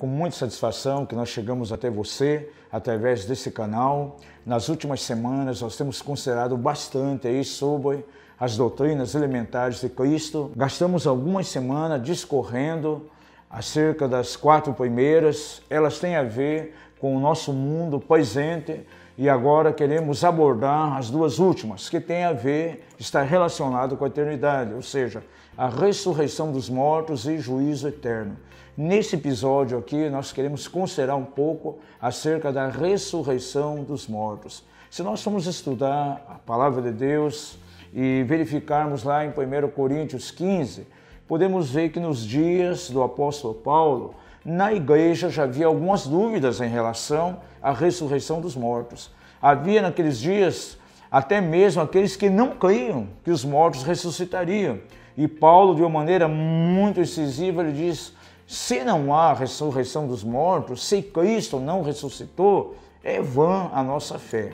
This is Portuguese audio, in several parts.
com muita satisfação que nós chegamos até você através desse canal. Nas últimas semanas nós temos considerado bastante aí sobre as doutrinas elementares de Cristo. Gastamos algumas semanas discorrendo acerca das 4 primeiras. Elas têm a ver com o nosso mundo presente e agora queremos abordar as 2 últimas, que têm a ver, está relacionado com a eternidade, ou seja, a ressurreição dos mortos e juízo eterno. Nesse episódio aqui, nós queremos considerar um pouco acerca da ressurreição dos mortos. Se nós formos estudar a palavra de Deus e verificarmos lá em 1 Coríntios 15, podemos ver que nos dias do apóstolo Paulo, na igreja já havia algumas dúvidas em relação à ressurreição dos mortos. Havia naqueles dias até mesmo aqueles que não criam que os mortos ressuscitariam. E Paulo, de uma maneira muito incisiva, ele diz: se não há ressurreição dos mortos, se Cristo não ressuscitou, é vã a nossa fé.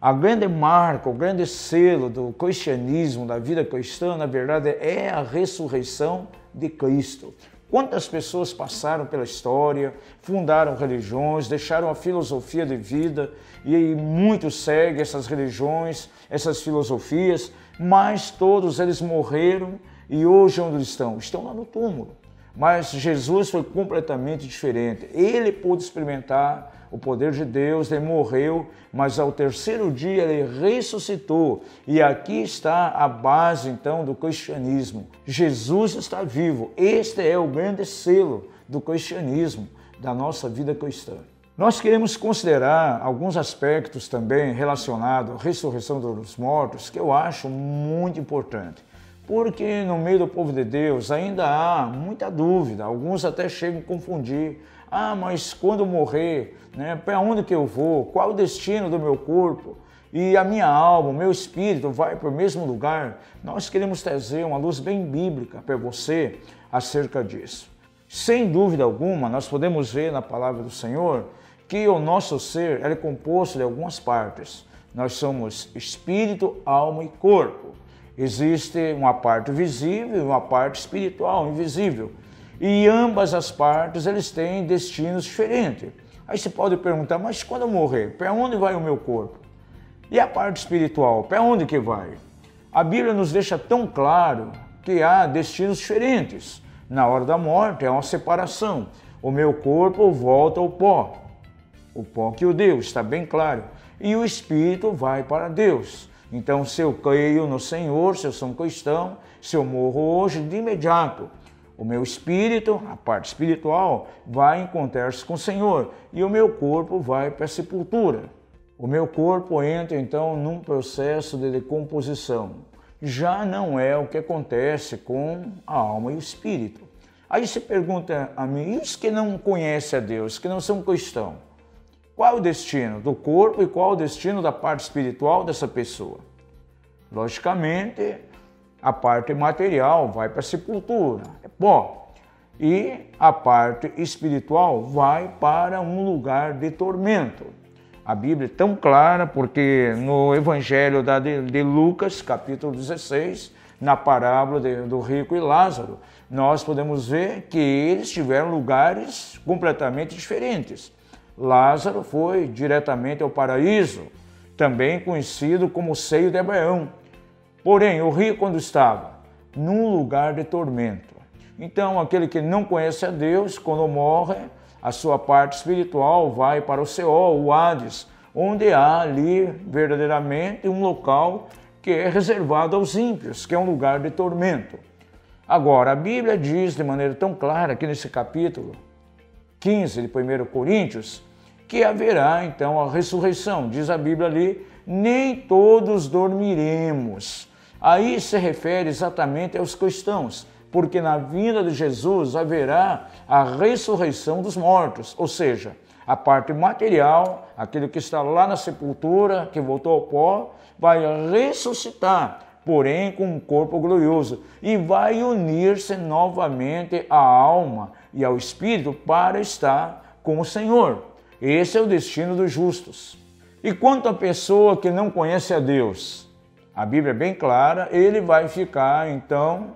A grande marca, o grande selo do cristianismo, da vida cristã, na verdade, é a ressurreição de Cristo. Quantas pessoas passaram pela história, fundaram religiões, deixaram a filosofia de vida e muitos seguem essas religiões, essas filosofias, mas todos eles morreram e hoje onde estão? Estão lá no túmulo. Mas Jesus foi completamente diferente. Ele pôde experimentar o poder de Deus, ele morreu, mas ao 3º dia ele ressuscitou. E aqui está a base então do cristianismo. Jesus está vivo. Este é o grande selo do cristianismo, da nossa vida cristã. Nós queremos considerar alguns aspectos também relacionados à ressurreição dos mortos que eu acho muito importante. Porque no meio do povo de Deus ainda há muita dúvida, alguns até chegam a confundir. Mas quando eu morrer, para onde que eu vou? Qual o destino do meu corpo? E a minha alma, o meu espírito vai para o mesmo lugar? Nós queremos trazer uma luz bem bíblica para você acerca disso. Sem dúvida alguma, nós podemos ver na palavra do Senhor que o nosso ser é composto de algumas partes. Nós somos espírito, alma e corpo. Existe uma parte visível e uma parte espiritual, invisível. E ambas as partes, eles têm destinos diferentes. Aí você pode perguntar, mas quando eu morrer, para onde vai o meu corpo? E a parte espiritual, para onde que vai? A Bíblia nos deixa tão claro que há destinos diferentes. Na hora da morte, é uma separação. O meu corpo volta ao pó. O pó que o deu, está bem claro. E o espírito vai para Deus. Então, se eu creio no Senhor, se eu sou um cristão, se eu morro hoje, de imediato, o meu espírito, a parte espiritual, vai encontrar-se com o Senhor e o meu corpo vai para a sepultura. O meu corpo entra, então, num processo de decomposição. Já não é o que acontece com a alma e o espírito. Aí você pergunta a mim, e os que não conhecem a Deus, que não são cristãos? Qual é o destino do corpo e qual é o destino da parte espiritual dessa pessoa? Logicamente, a parte material vai para a sepultura, é pó. E a parte espiritual vai para um lugar de tormento. A Bíblia é tão clara porque no Evangelho de Lucas, capítulo 16, na parábola do rico e Lázaro, nós podemos ver que eles tiveram lugares completamente diferentes. Lázaro foi diretamente ao paraíso, também conhecido como o seio de Abraão. Porém, o rico onde estava? Num lugar de tormento. Então, aquele que não conhece a Deus, quando morre, a sua parte espiritual vai para o Seol, o Hades, onde há ali verdadeiramente um local que é reservado aos ímpios, que é um lugar de tormento. Agora, a Bíblia diz de maneira tão clara aqui nesse capítulo 15 de 1 Coríntios, que haverá então a ressurreição. Diz a Bíblia ali, nem todos dormiremos. Aí se refere exatamente aos cristãos, porque na vinda de Jesus haverá a ressurreição dos mortos, ou seja, a parte material, aquele que está lá na sepultura, que voltou ao pó, vai ressuscitar, porém com um corpo glorioso, e vai unir-se novamente à alma e ao espírito para estar com o Senhor. Esse é o destino dos justos. E quanto à pessoa que não conhece a Deus, a Bíblia é bem clara, ele vai ficar então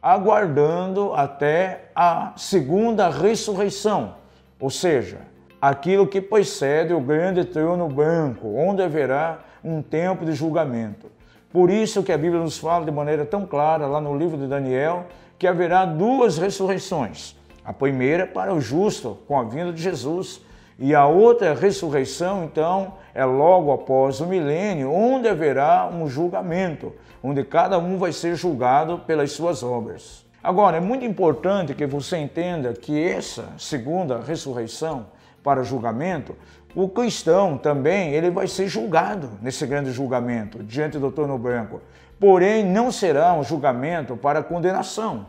aguardando até a segunda ressurreição, ou seja, aquilo que precede o grande trono branco, onde haverá um tempo de julgamento. Por isso que a Bíblia nos fala de maneira tão clara, lá no livro de Daniel, que haverá duas ressurreições. A primeira para o justo, com a vinda de Jesus, e a outra ressurreição, então, é logo após o milênio, onde haverá um julgamento, onde cada um vai ser julgado pelas suas obras. Agora, é muito importante que você entenda que essa segunda ressurreição para julgamento, o cristão também ele vai ser julgado nesse grande julgamento, diante do trono branco. Porém, não será um julgamento para condenação.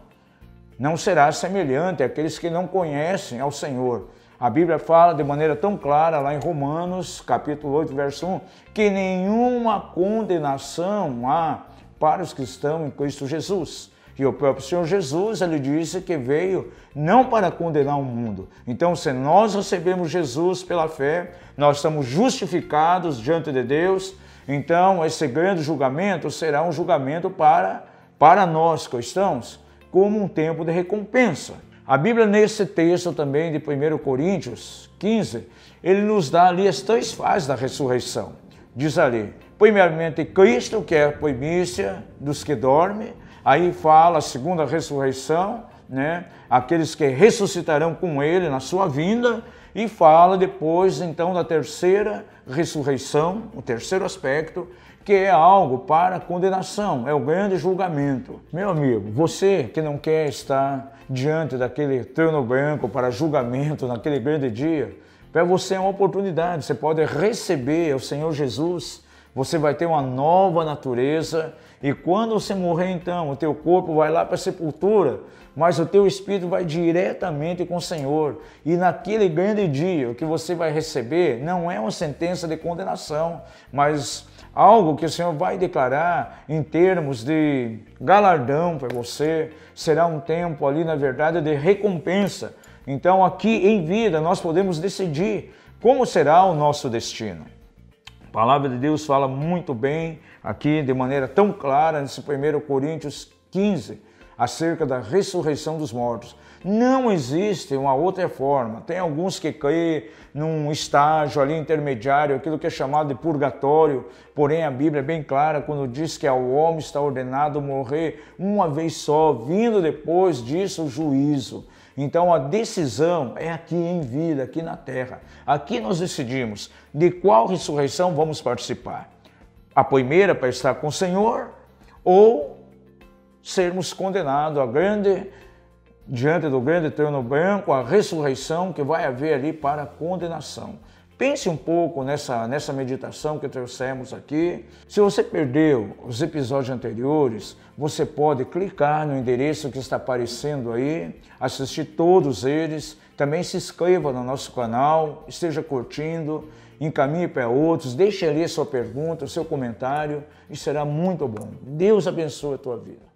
Não será semelhante àqueles que não conhecem ao Senhor. A Bíblia fala de maneira tão clara lá em Romanos, capítulo 8, verso 1, que nenhuma condenação há para os que estão em Cristo Jesus. E o próprio Senhor Jesus, ele disse que veio não para condenar o mundo. Então, se nós recebemos Jesus pela fé, nós estamos justificados diante de Deus. Então, esse grande julgamento será um julgamento para nós cristãos, como um tempo de recompensa. A Bíblia, nesse texto também de 1 Coríntios 15, ele nos dá ali as três fases da ressurreição. Diz ali, primeiramente, Cristo, que é a primícia dos que dormem. Aí fala a segunda ressurreição, né? Aqueles que ressuscitarão com ele na sua vinda. E fala depois, então, da terceira ressurreição, o terceiro aspecto, que é algo para condenação, é o grande julgamento. Meu amigo, você que não quer estar diante daquele trono branco para julgamento naquele grande dia, para você é uma oportunidade, você pode receber o Senhor Jesus, você vai ter uma nova natureza e quando você morrer então, o teu corpo vai lá para a sepultura, mas o teu espírito vai diretamente com o Senhor. E naquele grande dia, o que você vai receber não é uma sentença de condenação, mas algo que o Senhor vai declarar em termos de galardão para você. Será um tempo ali, na verdade, de recompensa. Então, aqui em vida, nós podemos decidir como será o nosso destino. A palavra de Deus fala muito bem aqui, de maneira tão clara, nesse 1 Coríntios 15, acerca da ressurreição dos mortos. Não existe uma outra forma. Tem alguns que creem num estágio ali intermediário, aquilo que é chamado de purgatório, porém a Bíblia é bem clara quando diz que ao homem está ordenado morrer uma vez só, vindo depois disso o juízo. Então a decisão é aqui em vida, aqui na terra. Aqui nós decidimos de qual ressurreição vamos participar. A primeira para estar com o Senhor ou sermos condenados diante do grande trono branco, a ressurreição que vai haver ali para a condenação. Pense um pouco nessa meditação que trouxemos aqui. Se você perdeu os episódios anteriores, você pode clicar no endereço que está aparecendo aí, assistir todos eles. Também se inscreva no nosso canal, esteja curtindo, encaminhe para outros, deixe ali a sua pergunta, o seu comentário e será muito bom. Deus abençoe a tua vida.